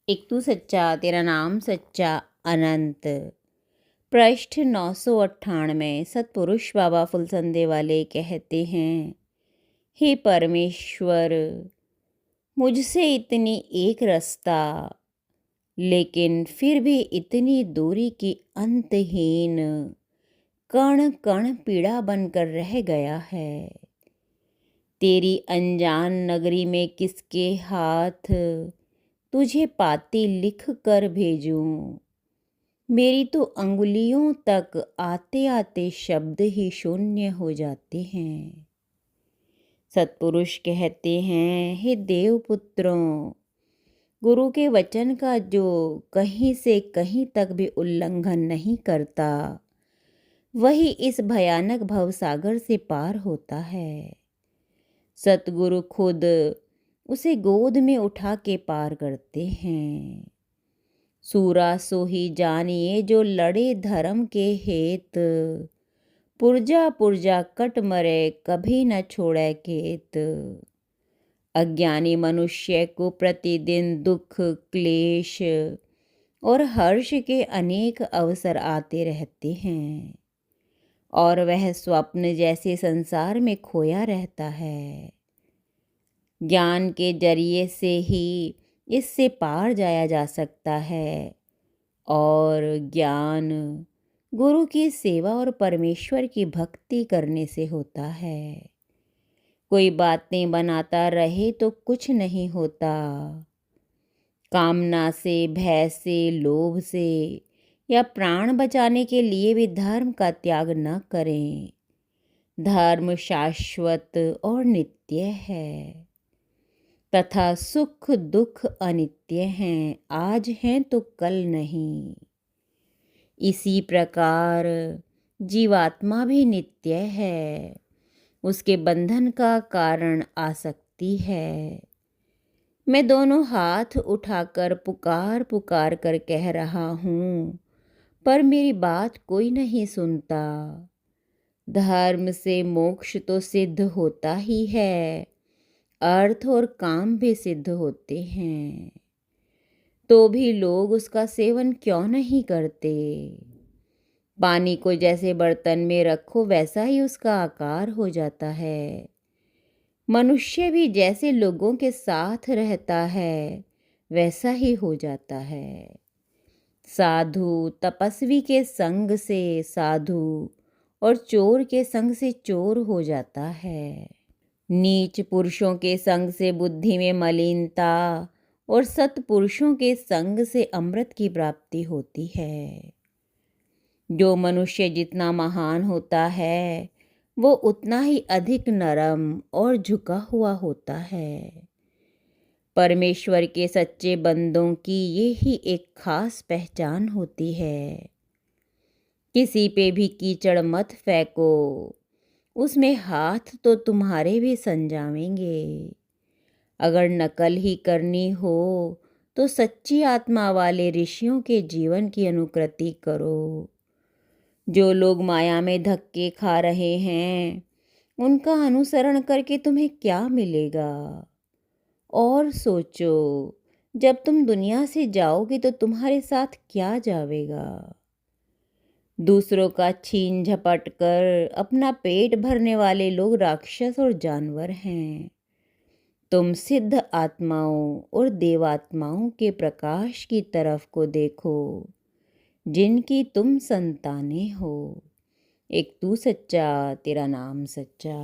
एक तू सच्चा तेरा नाम सच्चा अनंत। पृष्ठ 998। सतपुरुष बाबा फुलसंदे वाले कहते हैं, हे परमेश्वर, मुझसे इतनी एक रास्ता, लेकिन फिर भी इतनी दूरी की अंतहीन कण कण पीड़ा बनकर रह गया है। तेरी अनजान नगरी में किसके हाथ तुझे पाती लिख कर भेजूं। मेरी तो अंगुलियों तक आते आते शब्द ही शून्य हो जाते हैं। सतपुरुष कहते हैं, हे देवपुत्रों, गुरु के वचन का जो कहीं से कहीं तक भी उल्लंघन नहीं करता, वही इस भयानक भवसागर से पार होता है। सतगुरु खुद उसे गोद में उठा के पार करते हैं। सूरा सो ही जानिए जो लड़े धर्म के हेत, पुरजा पुरजा कट मरे कभी न छोड़े खेत। अज्ञानी मनुष्य को प्रतिदिन दुख क्लेश और हर्ष के अनेक अवसर आते रहते हैं और वह स्वप्न जैसे संसार में खोया रहता है। ज्ञान के जरिए से ही इससे पार जाया जा सकता है और ज्ञान गुरु की सेवा और परमेश्वर की भक्ति करने से होता है। कोई बातें बनाता रहे तो कुछ नहीं होता। कामना से, भय से, लोभ से या प्राण बचाने के लिए भी धर्म का त्याग न करें। धर्म शाश्वत और नित्य है तथा सुख दुख अनित्य हैं, आज हैं तो कल नहीं। इसी प्रकार जीवात्मा भी नित्य है, उसके बंधन का कारण आसक्ति है। मैं दोनों हाथ उठाकर पुकार पुकार कर कह रहा हूँ, पर मेरी बात कोई नहीं सुनता। धर्म से मोक्ष तो सिद्ध होता ही है, अर्थ और काम भी सिद्ध होते हैं, तो भी लोग उसका सेवन क्यों नहीं करते। पानी को जैसे बर्तन में रखो वैसा ही उसका आकार हो जाता है। मनुष्य भी जैसे लोगों के साथ रहता है वैसा ही हो जाता है। साधु तपस्वी के संग से साधु और चोर के संग से चोर हो जाता है। नीच पुरुषों के संग से बुद्धि में मलिनता और सत्पुरुषों के संग से अमृत की प्राप्ति होती है। जो मनुष्य जितना महान होता है वो उतना ही अधिक नरम और झुका हुआ होता है। परमेश्वर के सच्चे बंदों की ये ही एक खास पहचान होती है। किसी पे भी कीचड़ मत फेंको, उसमें हाथ तो तुम्हारे भी सन जाएंगे। अगर नकल ही करनी हो तो सच्ची आत्मा वाले ऋषियों के जीवन की अनुकृति करो। जो लोग माया में धक्के खा रहे हैं उनका अनुसरण करके तुम्हें क्या मिलेगा। और सोचो, जब तुम दुनिया से जाओगे तो तुम्हारे साथ क्या जावेगा। दूसरों का छीन झपट कर अपना पेट भरने वाले लोग राक्षस और जानवर हैं। तुम सिद्ध आत्माओं और देवात्माओं के प्रकाश की तरफ को देखो जिनकी तुम संतानें हो। एक तू सच्चा तेरा नाम सच्चा।